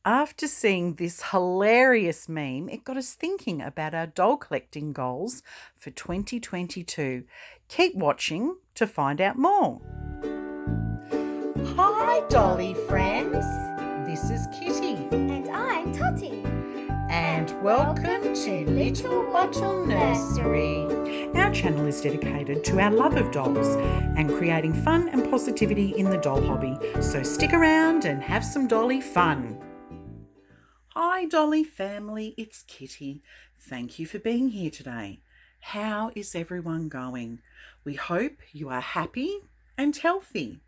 After seeing this hilarious meme, it got us thinking about our doll collecting goals for 2022. Keep watching to find out more. Hi, Dolly friends. This is Kitty. And I'm Totty. And welcome to Little Wattle Nursery. Our channel is dedicated to our love of dolls and creating fun and positivity in the doll hobby. So stick around and have some dolly fun. Hi Dolly family, it's Kitty. Thank you for being here today. How is everyone going? We hope you are happy and healthy.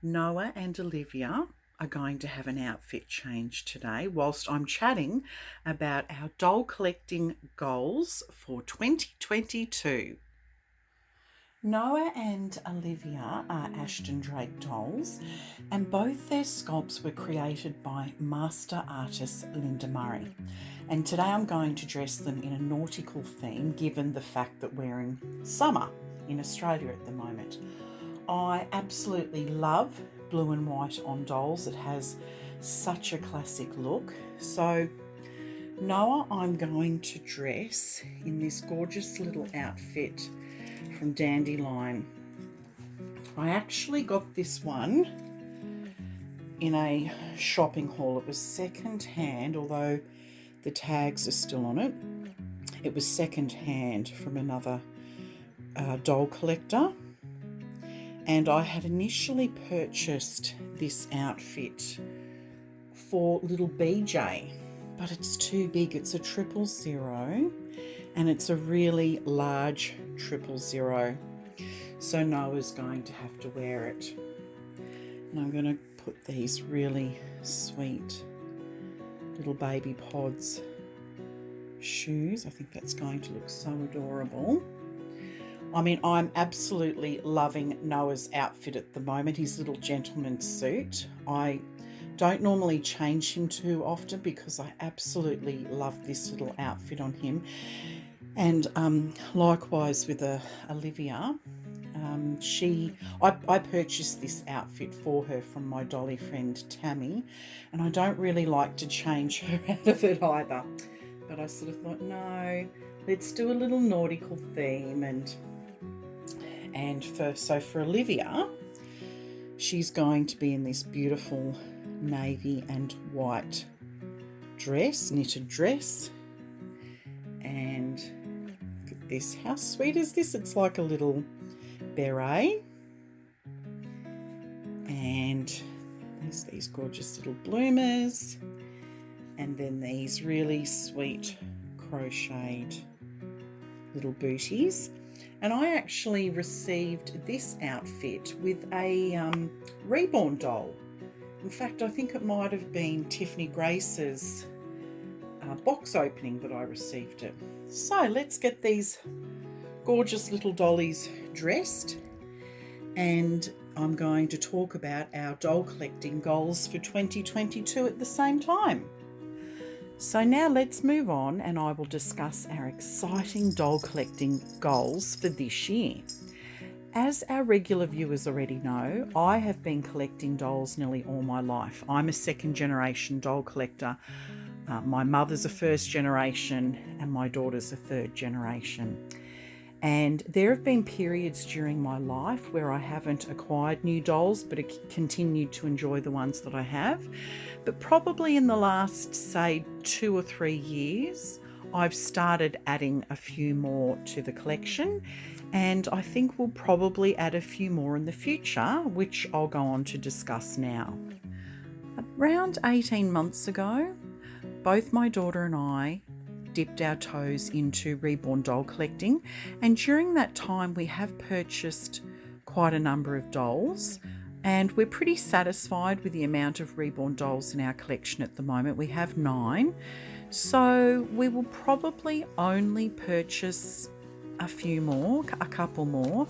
Noah and Olivia are going to have an outfit change today whilst I'm chatting about our doll collecting goals for 2022. Noah and Olivia are Ashton Drake dolls, and both their sculpts were created by master artist Linda Murray. And today I'm going to dress them in a nautical theme, given the fact that we're in summer in Australia at the moment. I absolutely love blue and white on dolls. It has such a classic look. So Noah, I'm going to dress in this gorgeous little outfit from Dandelion. I actually got this one in a shopping haul. It was second hand, although the tags are still on it. It was second hand from another doll collector. And I had initially purchased this outfit for little BJ, but it's too big. It's a 000, and it's a really large 000. So Noah's going to have to wear it. And I'm going to put these really sweet little baby pods shoes. I think that's going to look so adorable. I mean, I'm absolutely loving Noah's outfit at the moment, his little gentleman's suit. I don't normally change him too often because I absolutely love this little outfit on him. And likewise with Olivia, I purchased this outfit for her from my dolly friend Tammy, and I don't really like to change her out of it either. But I sort of thought, no, let's do a little nautical theme. So for Olivia, she's going to be in this beautiful navy and white dress, knitted dress. And look at this. How sweet is this? It's like a little beret. And there's these gorgeous little bloomers. And then these really sweet crocheted little booties. And I actually received this outfit with a reborn doll. In fact, I think it might have been Tiffany Grace's box opening that I received it. So let's get these gorgeous little dollies dressed, and I'm going to talk about our doll collecting goals for 2022 at the same time. So now let's move on, and I will discuss our exciting doll collecting goals for this year. As our regular viewers already know, I have been collecting dolls nearly all my life. I'm a second generation doll collector. My mother's a first generation and my daughter's a third generation. And there have been periods during my life where I haven't acquired new dolls, but continued to enjoy the ones that I have. But probably in the last, say, 2 or 3 years, I've started adding a few more to the collection. And I think we'll probably add a few more in the future, which I'll go on to discuss now. Around 18 months ago, both my daughter and I dipped our toes into reborn doll collecting, and during that time we have purchased quite a number of dolls, and we're pretty satisfied with the amount of reborn dolls in our collection at the moment. We have 9, so we will probably only purchase a couple more.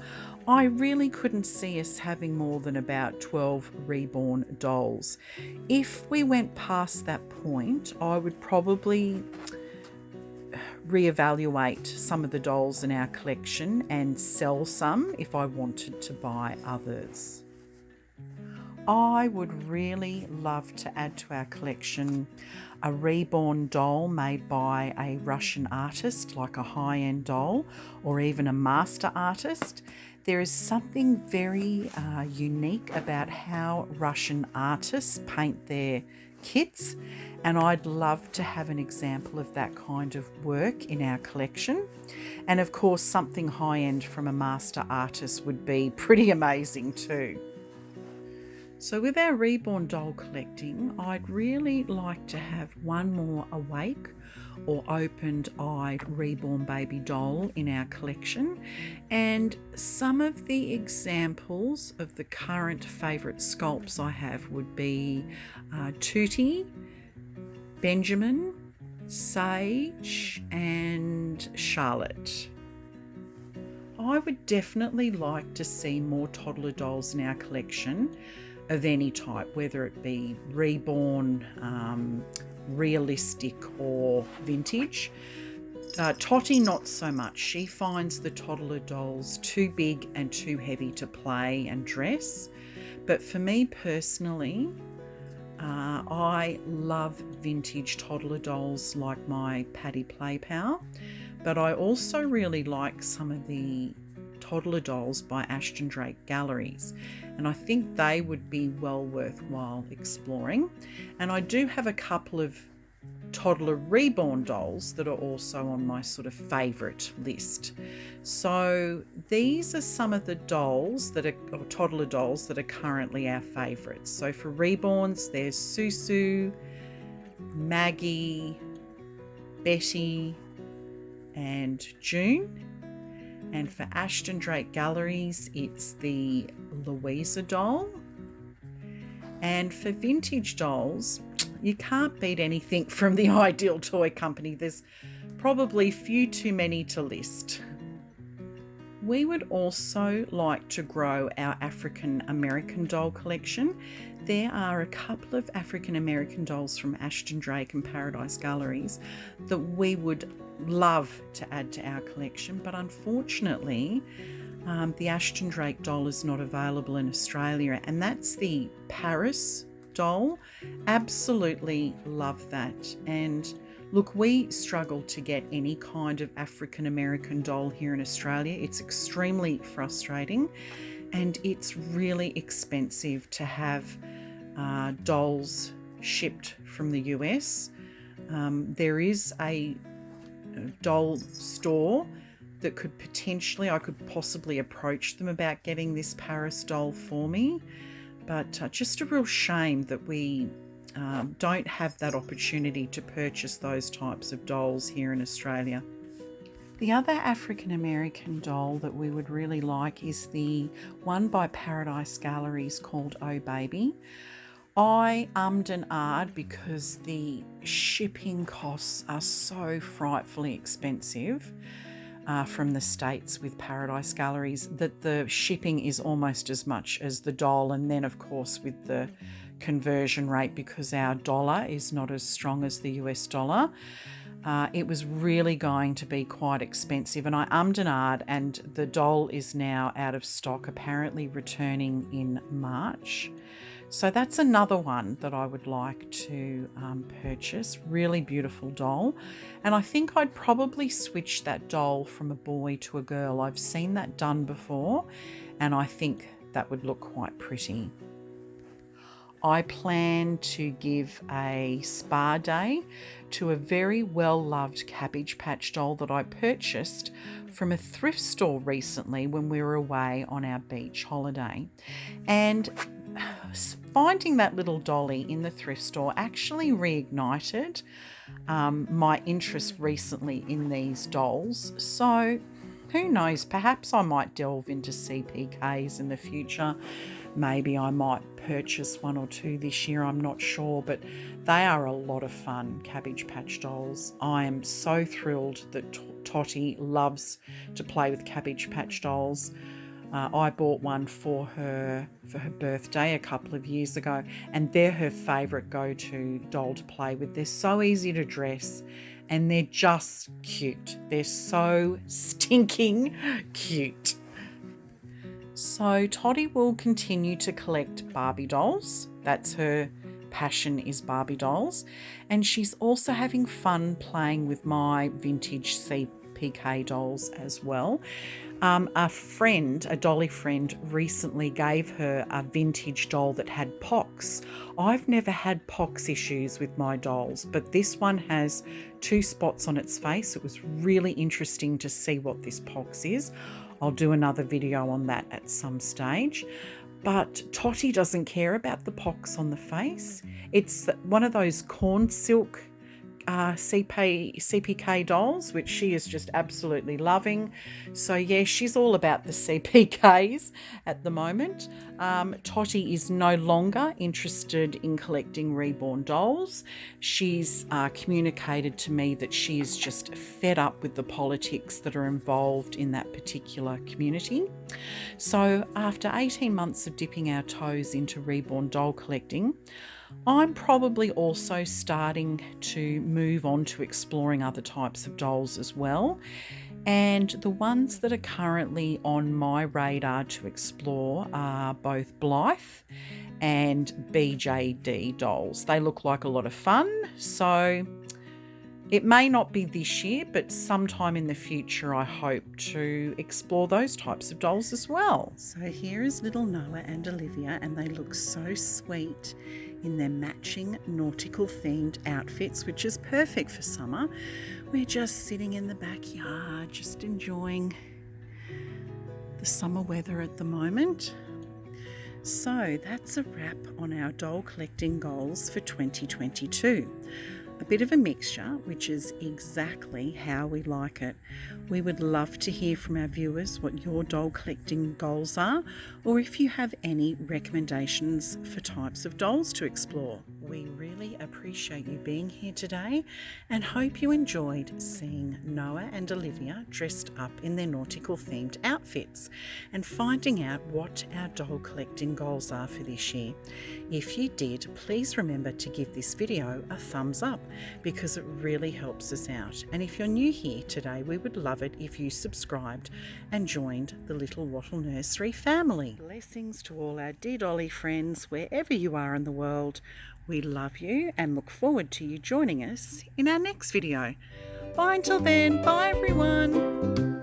I really couldn't see us having more than about 12 reborn dolls. If we went past that point, I would probably reevaluate some of the dolls in our collection and sell some if I wanted to buy others. I would really love to add to our collection a reborn doll made by a Russian artist, like a high-end doll, or even a master artist. There is something very unique about how Russian artists paint their kits, and I'd love to have an example of that kind of work in our collection. And of course, something high-end from a master artist would be pretty amazing too. So with our reborn doll collecting, I'd really like to have one more awake or opened-eyed reborn baby doll in our collection. And some of the examples of the current favourite sculpts I have would be Tootie, Benjamin, Sage and Charlotte. I would definitely like to see more toddler dolls in our collection of any type, whether it be reborn, realistic or vintage. Tottie, not so much. She finds the toddler dolls too big and too heavy to play and dress. But for me personally, I love vintage toddler dolls like my Paddy Play Pal, but I also really like some of the toddler dolls by Ashton Drake Galleries, and I think they would be well worthwhile exploring. And I do have a couple of toddler reborn dolls that are also on my sort of favourite list. So these are some of the dolls that are, or toddler dolls that are currently our favourites. So for reborns, there's Susu, Maggie, Betty and June. And for Ashton Drake Galleries, it's the Louisa doll. And for vintage dolls, you can't beat anything from the Ideal Toy Company. There's probably few too many to list. We would also like to grow our African American doll collection. There are a couple of African American dolls from Ashton Drake and Paradise Galleries that we would love to add to our collection, but unfortunately the Ashton Drake doll is not available in Australia, and that's the Paris doll. Absolutely love that. And look, we struggle to get any kind of African American doll here in Australia. It's extremely frustrating, and it's really expensive to have dolls shipped from the US. There is a doll store that could potentially, I could possibly approach them about getting this Paris doll for me, but just a real shame that we don't have that opportunity to purchase those types of dolls here in Australia. The other African American doll that we would really like is the one by Paradise Galleries called Oh Baby. I ummed and ahed because the shipping costs are so frightfully expensive from the States with Paradise Galleries that the shipping is almost as much as the doll. And then of course with the conversion rate, because our dollar is not as strong as the US dollar, it was really going to be quite expensive. And I ummed and ahed, and the doll is now out of stock, apparently returning in March. So that's another one that I would like to purchase. Really beautiful doll. And I think I'd probably switch that doll from a boy to a girl. I've seen that done before, and I think that would look quite pretty. I plan to give a spa day to a very well-loved Cabbage Patch doll that I purchased from a thrift store recently when we were away on our beach holiday. And finding that little dolly in the thrift store actually reignited my interest recently in these dolls. So who knows, perhaps I might delve into CPKs in the future. Maybe I might purchase one or two this year, I'm not sure, but they are a lot of fun, Cabbage Patch dolls. I am so thrilled that Tottie loves to play with Cabbage Patch dolls. I bought one for her birthday a couple of years ago, and they're her favourite go-to doll to play with. They're so easy to dress and they're just cute. They're so stinking cute. So Toddy will continue to collect Barbie dolls. That's her passion, is Barbie dolls. And she's also having fun playing with my vintage CPK dolls as well. A dolly friend, recently gave her a vintage doll that had pox. I've never had pox issues with my dolls, but this one has 2 spots on its face. It was really interesting to see what this pox is. I'll do another video on that at some stage. But Totty doesn't care about the pox on the face. It's one of those corn silk CPK dolls, which she is just absolutely loving. So yeah, she's all about the CPKs at the moment. Totty is no longer interested in collecting reborn dolls. She's communicated to me that she is just fed up with the politics that are involved in that particular community. So after 18 months of dipping our toes into reborn doll collecting, I'm probably also starting to move on to exploring other types of dolls as well. And the ones that are currently on my radar to explore are both Blythe and BJD dolls. They look like a lot of fun, so it may not be this year, but sometime in the future I hope to explore those types of dolls as well. So here is little Noah and Olivia, and they look so sweet in their matching nautical themed outfits, which is perfect for summer. We're just sitting in the backyard, just enjoying the summer weather at the moment. So that's a wrap on our doll collecting goals for 2022. A bit of a mixture, which is exactly how we like it. We would love to hear from our viewers what your doll collecting goals are, or if you have any recommendations for types of dolls to explore. We really appreciate you being here today and hope you enjoyed seeing Noah and Olivia dressed up in their nautical themed outfits and finding out what our doll collecting goals are for this year. If you did, please remember to give this video a thumbs up because it really helps us out. And if you're new here today, we would love it if you subscribed and joined the Little Wattle Nursery family. Blessings to all our dear dolly friends wherever you are in the world. We love you and look forward to you joining us in our next video. Bye until then. Bye everyone.